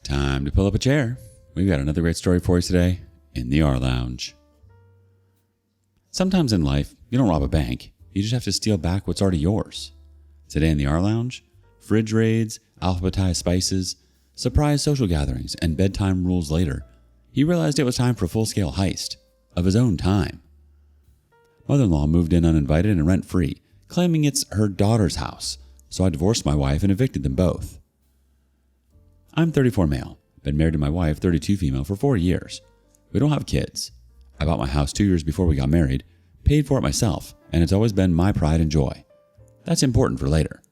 Time to pull up a chair. We've got another great story for you today in the rLounge. Sometimes in life, you don't rob a bank. You just have to steal back what's already yours. Today in the rLounge, fridge raids, alphabetized spices, surprise social gatherings, and bedtime rules later, he realized it was time for a full-scale heist of his own time. Mother-in-law moved in uninvited and rent-free, claiming it's her daughter's house, so I divorced my wife and evicted them both. I'm 34 male, been married to my wife, 32 female, for 4 years. We don't have kids. I bought my house 2 years before we got married, paid for it myself, and it's always been my pride and joy. That's important for later.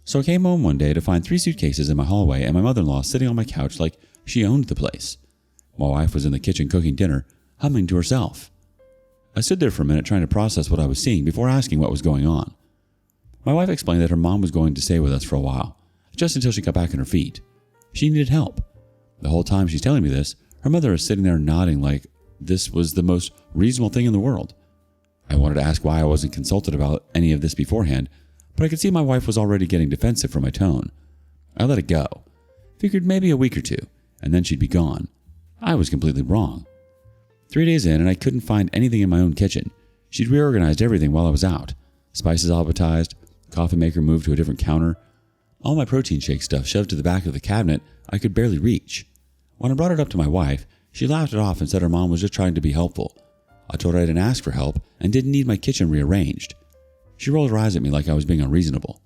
So I came home one day to find 3 suitcases in my hallway and my mother-in-law sitting on my couch like she owned the place. My wife was in the kitchen cooking dinner, humming to herself. I stood there for a minute trying to process what I was seeing before asking what was going on. My wife explained that her mom was going to stay with us for a while, just until she got back on her feet. She needed help. The whole time she's telling me this, her mother is sitting there nodding like this was the most reasonable thing in the world. I wanted to ask why I wasn't consulted about any of this beforehand, but I could see my wife was already getting defensive from my tone. I let it go. Figured maybe a week or 2, and then she'd be gone. I was completely wrong. 3 days in, and I couldn't find anything in my own kitchen. She'd reorganized everything while I was out. Spices alphabetized, coffee maker moved to a different counter. All my protein shake stuff shoved to the back of the cabinet I could barely reach. When I brought it up to my wife, she laughed it off and said her mom was just trying to be helpful. I told her I didn't ask for help and didn't need my kitchen rearranged. She rolled her eyes at me like I was being unreasonable.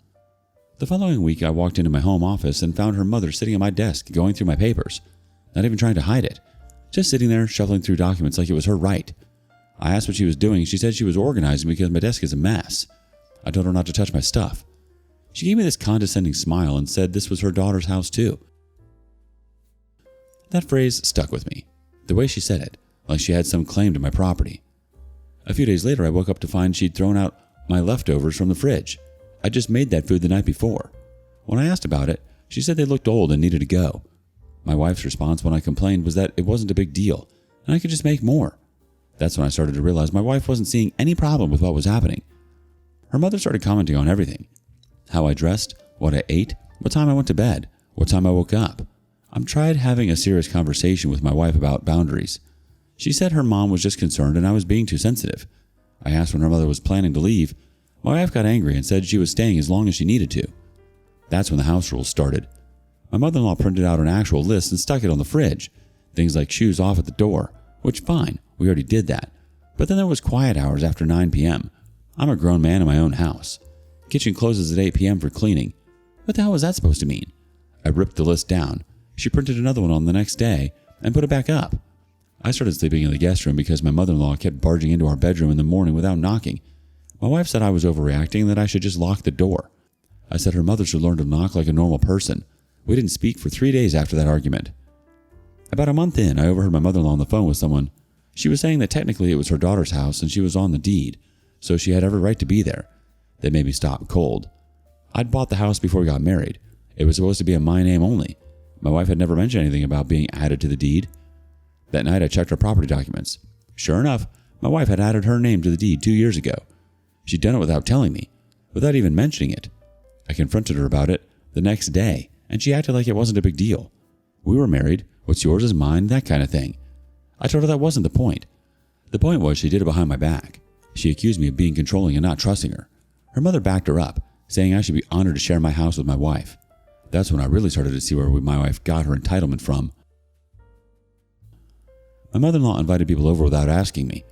The following week, I walked into my home office and found her mother sitting at my desk going through my papers, not even trying to hide it, just sitting there shuffling through documents like it was her right. I asked what she was doing. She said she was organizing because my desk is a mess. I told her not to touch my stuff. She gave me this condescending smile and said this was her daughter's house too. That phrase stuck with me, the way she said it, like she had some claim to my property. A few days later, I woke up to find she'd thrown out my leftovers from the fridge. I just made that food the night before. When I asked about it, she said they looked old and needed to go. My wife's response when I complained was that it wasn't a big deal, and I could just make more. That's when I started to realize my wife wasn't seeing any problem with what was happening. Her mother started commenting on everything. How I dressed, what I ate, what time I went to bed, what time I woke up. I tried having a serious conversation with my wife about boundaries. She said her mom was just concerned and I was being too sensitive. I asked when her mother was planning to leave. My wife got angry and said she was staying as long as she needed to. That's when the house rules started. My mother-in-law printed out an actual list and stuck it on the fridge. Things like shoes off at the door, which fine, we already did that. But then there was quiet hours after 9 p.m. I'm a grown man in my own house. Kitchen closes at 8 p.m. for cleaning. What the hell was that supposed to mean? I ripped the list down. She printed another one on the next day and put it back up. I started sleeping in the guest room because my mother-in-law kept barging into our bedroom in the morning without knocking. My wife said I was overreacting and that I should just lock the door. I said her mother should learn to knock like a normal person. We didn't speak for 3 days after that argument. About a month in, I overheard my mother-in-law on the phone with someone. She was saying that technically it was her daughter's house and she was on the deed, so she had every right to be there. They made me stop cold. I'd bought the house before we got married. It was supposed to be in my name only. My wife had never mentioned anything about being added to the deed. That night I checked our property documents. Sure enough, my wife had added her name to the deed 2 years ago. She'd done it without telling me, without even mentioning it. I confronted her about it the next day, and she acted like it wasn't a big deal. We were married, what's yours is mine, that kind of thing. I told her that wasn't the point. The point was she did it behind my back. She accused me of being controlling and not trusting her. Her mother backed her up, saying I should be honored to share my house with my wife. That's when I really started to see where my wife got her entitlement from. My mother-in-law invited people over without asking me.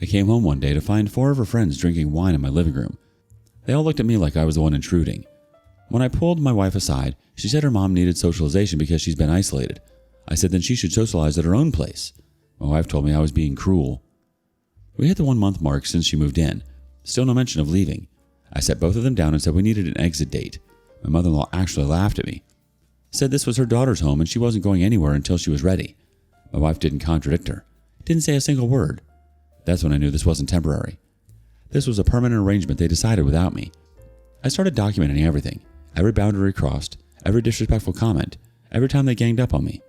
I came home one day to find 4 of her friends drinking wine in my living room. They all looked at me like I was the one intruding. When I pulled my wife aside, she said her mom needed socialization because she's been isolated. I said then she should socialize at her own place. My wife told me I was being cruel. We hit the 1-month mark since she moved in. Still no mention of leaving. I set both of them down and said we needed an exit date. My mother-in-law actually laughed at me. Said this was her daughter's home and she wasn't going anywhere until she was ready. My wife didn't contradict her. Didn't say a single word. That's when I knew this wasn't temporary. This was a permanent arrangement they decided without me. I started documenting everything. Every boundary crossed, every disrespectful comment, every time they ganged up on me.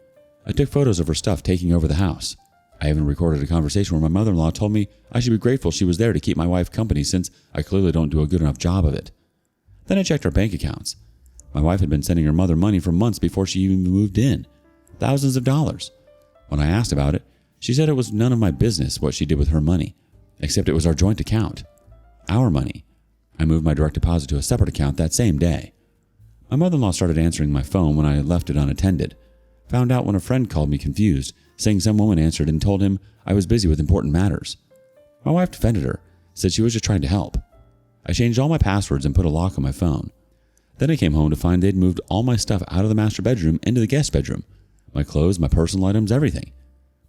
I took photos of her stuff taking over the house. I even recorded a conversation where my mother-in-law told me I should be grateful she was there to keep my wife company since I clearly don't do a good enough job of it. Then I checked our bank accounts. My wife had been sending her mother money for months before she even moved in. Thousands of dollars. When I asked about it, she said it was none of my business what she did with her money, except it was our joint account. Our money. I moved my direct deposit to a separate account that same day. My mother-in-law started answering my phone when I had left it unattended. Found out when a friend called me confused, saying some woman answered and told him I was busy with important matters. My wife defended her, said she was just trying to help. I changed all my passwords and put a lock on my phone. Then I came home to find they'd moved all my stuff out of the master bedroom into the guest bedroom. My clothes, my personal items, everything.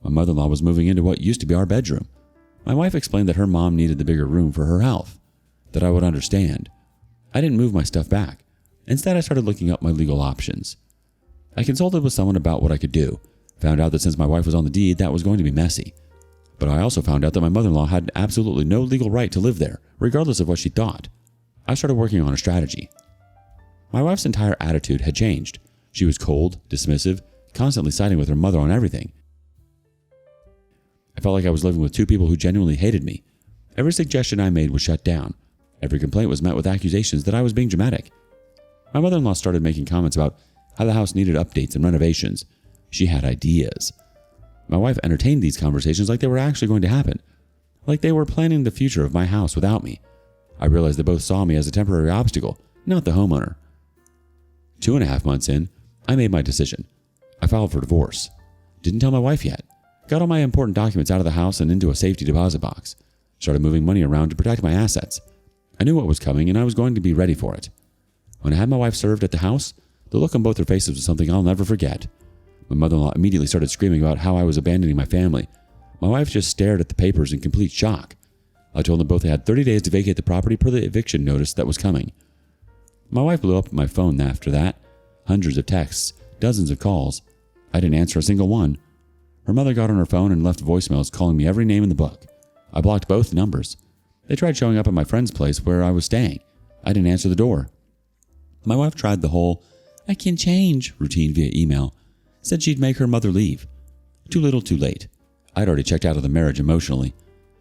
My mother-in-law was moving into what used to be our bedroom. My wife explained that her mom needed the bigger room for her health, that I would understand. I didn't move my stuff back. Instead, I started looking up my legal options. I consulted with someone about what I could do, found out that since my wife was on the deed, that was going to be messy. But I also found out that my mother-in-law had absolutely no legal right to live there, regardless of what she thought. I started working on a strategy. My wife's entire attitude had changed. She was cold, dismissive, constantly siding with her mother on everything. I felt like I was living with two people who genuinely hated me. Every suggestion I made was shut down. Every complaint was met with accusations that I was being dramatic. My mother-in-law started making comments about how the house needed updates and renovations. She had ideas. My wife entertained these conversations like they were actually going to happen, like they were planning the future of my house without me. I realized they both saw me as a temporary obstacle, not the homeowner. 2.5 months in, I made my decision. I filed for divorce. Didn't tell my wife yet. Got all my important documents out of the house and into a safety deposit box. Started moving money around to protect my assets. I knew what was coming and I was going to be ready for it. When I had my wife served at the house, the look on both their faces was something I'll never forget. My mother-in-law immediately started screaming about how I was abandoning my family. My wife just stared at the papers in complete shock. I told them both they had 30 days to vacate the property per the eviction notice that was coming. My wife blew up my phone after that. Hundreds of texts, dozens of calls. I didn't answer a single one. Her mother got on her phone and left voicemails calling me every name in the book. I blocked both numbers. They tried showing up at my friend's place where I was staying. I didn't answer the door. My wife tried the whole, "I can change" routine via email. Said she'd make her mother leave. Too little, too late. I'd already checked out of the marriage emotionally.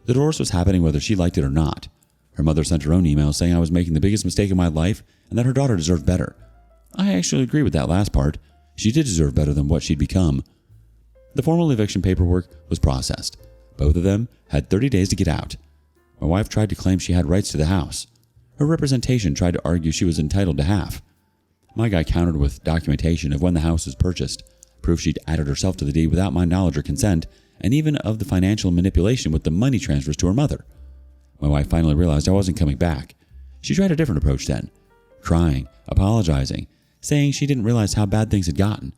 The divorce was happening whether she liked it or not. Her mother sent her own email saying I was making the biggest mistake of my life and that her daughter deserved better. I actually agree with that last part. She did deserve better than what she'd become. The formal eviction paperwork was processed. Both of them had 30 days to get out. My wife tried to claim she had rights to the house. Her representation tried to argue she was entitled to half. My guy countered with documentation of when the house was purchased, proof she'd added herself to the deed without my knowledge or consent, and even of the financial manipulation with the money transfers to her mother. My wife finally realized I wasn't coming back. She tried a different approach then, crying, apologizing, saying she didn't realize how bad things had gotten.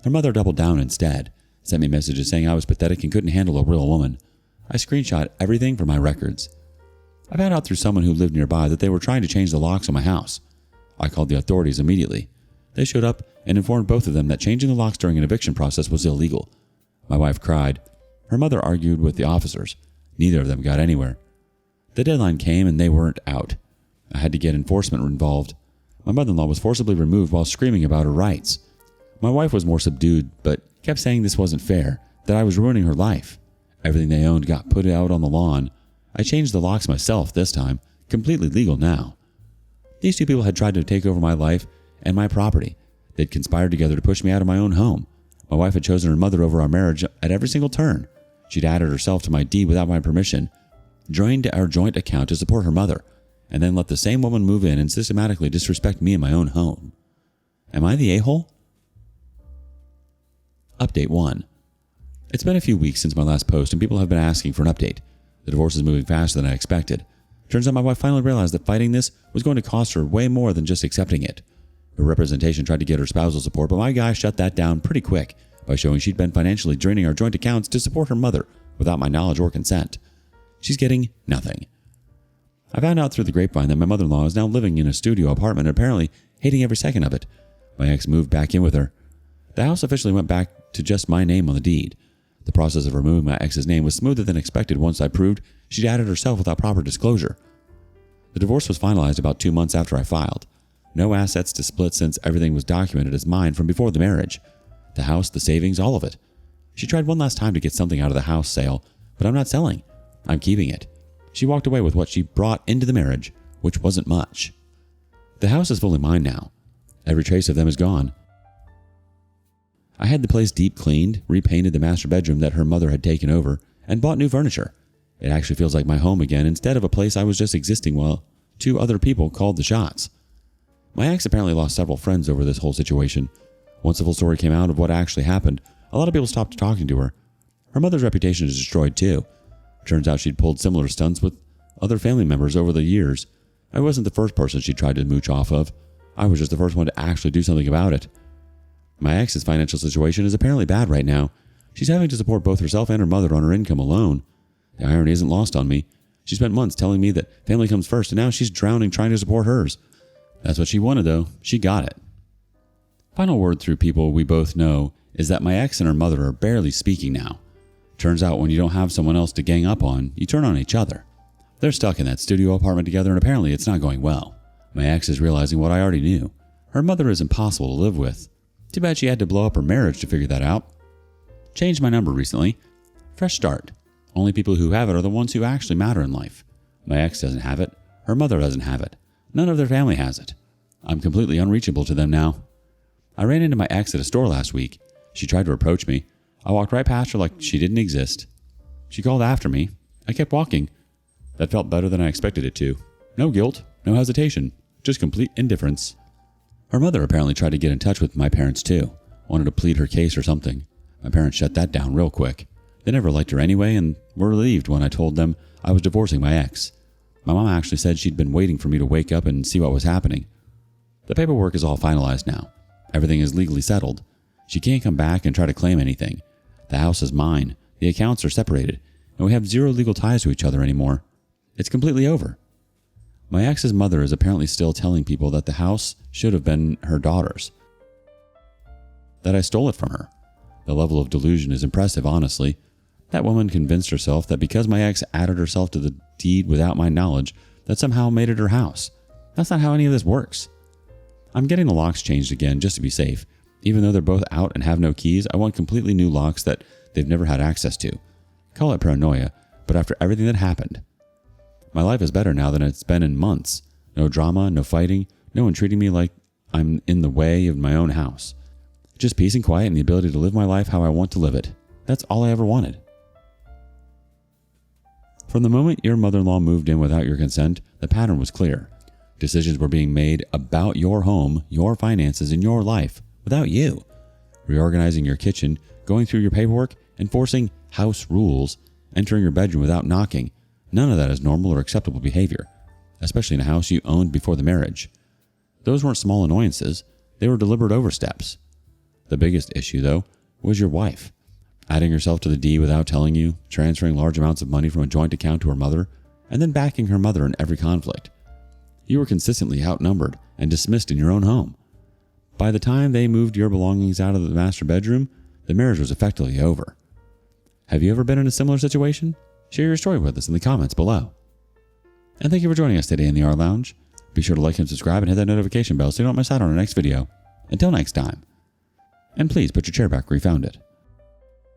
Her mother doubled down instead, sent me messages saying I was pathetic and couldn't handle a real woman. I screenshot everything from my records. I found out through someone who lived nearby that they were trying to change the locks on my house. I called the authorities immediately. They showed up and informed both of them that changing the locks during an eviction process was illegal. My wife cried. Her mother argued with the officers. Neither of them got anywhere. The deadline came and they weren't out. I had to get enforcement involved. My mother-in-law was forcibly removed while screaming about her rights. My wife was more subdued, but kept saying this wasn't fair, that I was ruining her life. Everything they owned got put out on the lawn. I changed the locks myself this time, completely legal now. These two people had tried to take over my life and my property. They'd conspired together to push me out of my own home. My wife had chosen her mother over our marriage at every single turn. She'd added herself to my deed without my permission, joined our joint account to support her mother, and then let the same woman move in and systematically disrespect me in my own home. Am I the a-hole? Update 1. It's been a few weeks since my last post and people have been asking for an update. The divorce is moving faster than I expected. Turns out my wife finally realized that fighting this was going to cost her way more than just accepting it. Her representation tried to get her spousal support, but my guy shut that down pretty quick by showing she'd been financially draining our joint accounts to support her mother without my knowledge or consent. She's getting nothing. I found out through the grapevine that my mother-in-law is now living in a studio apartment and apparently hating every second of it. My ex moved back in with her. The house officially went back to just my name on the deed. The process of removing my ex's name was smoother than expected once I proved she'd added herself without proper disclosure. The divorce was finalized about 2 months after I filed. No assets to split since everything was documented as mine from before the marriage. The house, the savings, all of it. She tried one last time to get something out of the house sale, but I'm not selling. I'm keeping it. She walked away with what she brought into the marriage, which wasn't much. The house is fully mine now. Every trace of them is gone. I had the place deep cleaned, repainted the master bedroom that her mother had taken over, and bought new furniture. It actually feels like my home again instead of a place I was just existing while 2 other people called the shots. My ex apparently lost several friends over this whole situation. Once the full story came out of what actually happened, a lot of people stopped talking to her. Her mother's reputation is destroyed too. Turns out she'd pulled similar stunts with other family members over the years. I wasn't the first person she tried to mooch off of. I was just the first one to actually do something about it. My ex's financial situation is apparently bad right now. She's having to support both herself and her mother on her income alone. The irony isn't lost on me. She spent months telling me that family comes first, and now she's drowning trying to support hers. That's what she wanted, though. She got it. Final word through people we both know is that my ex and her mother are barely speaking now. Turns out when you don't have someone else to gang up on, you turn on each other. They're stuck in that studio apartment together, and apparently it's not going well. My ex is realizing what I already knew. Her mother is impossible to live with. Too bad she had to blow up her marriage to figure that out. Changed my number recently. Fresh start. Only people who have it are the ones who actually matter in life. My ex doesn't have it. Her mother doesn't have it. None of their family has it. I'm completely unreachable to them now. I ran into my ex at a store last week. She tried to approach me. I walked right past her like she didn't exist. She called after me. I kept walking. That felt better than I expected it to. No guilt, no hesitation, just complete indifference. Her mother apparently tried to get in touch with my parents too. Wanted to plead her case or something. My parents shut that down real quick. They never liked her anyway and were relieved when I told them I was divorcing my ex. My mom actually said she'd been waiting for me to wake up and see what was happening. The paperwork is all finalized now. Everything is legally settled. She can't come back and try to claim anything. The house is mine. The accounts are separated, and we have zero legal ties to each other anymore. It's completely over. My ex's mother is apparently still telling people that the house should have been her daughter's. That I stole it from her. The level of delusion is impressive, honestly. That woman convinced herself that because my ex added herself to the deed without my knowledge, that somehow made it her house. That's not how any of this works. I'm getting the locks changed again just to be safe. Even though they're both out and have no keys, I want completely new locks that they've never had access to. Call it paranoia, but after everything that happened, my life is better now than it's been in months. No drama, no fighting, no one treating me like I'm in the way of my own house. Just peace and quiet and the ability to live my life how I want to live it. That's all I ever wanted. From the moment your mother-in-law moved in without your consent, the pattern was clear. Decisions were being made about your home, your finances, and your life without you. Reorganizing your kitchen, going through your paperwork, enforcing house rules, entering your bedroom without knocking. None of that is normal or acceptable behavior, especially in a house you owned before the marriage. Those weren't small annoyances. They were deliberate oversteps. The biggest issue, though, was your wife. Adding herself to the deed without telling you, transferring large amounts of money from a joint account to her mother, and then backing her mother in every conflict. You were consistently outnumbered and dismissed in your own home. By the time they moved your belongings out of the master bedroom, the marriage was effectively over. Have you ever been in a similar situation? Share your story with us in the comments below. And thank you for joining us today in the rLounge. Be sure to like and subscribe and hit that notification bell so you don't miss out on our next video. Until next time. And please put your chair back where you found it.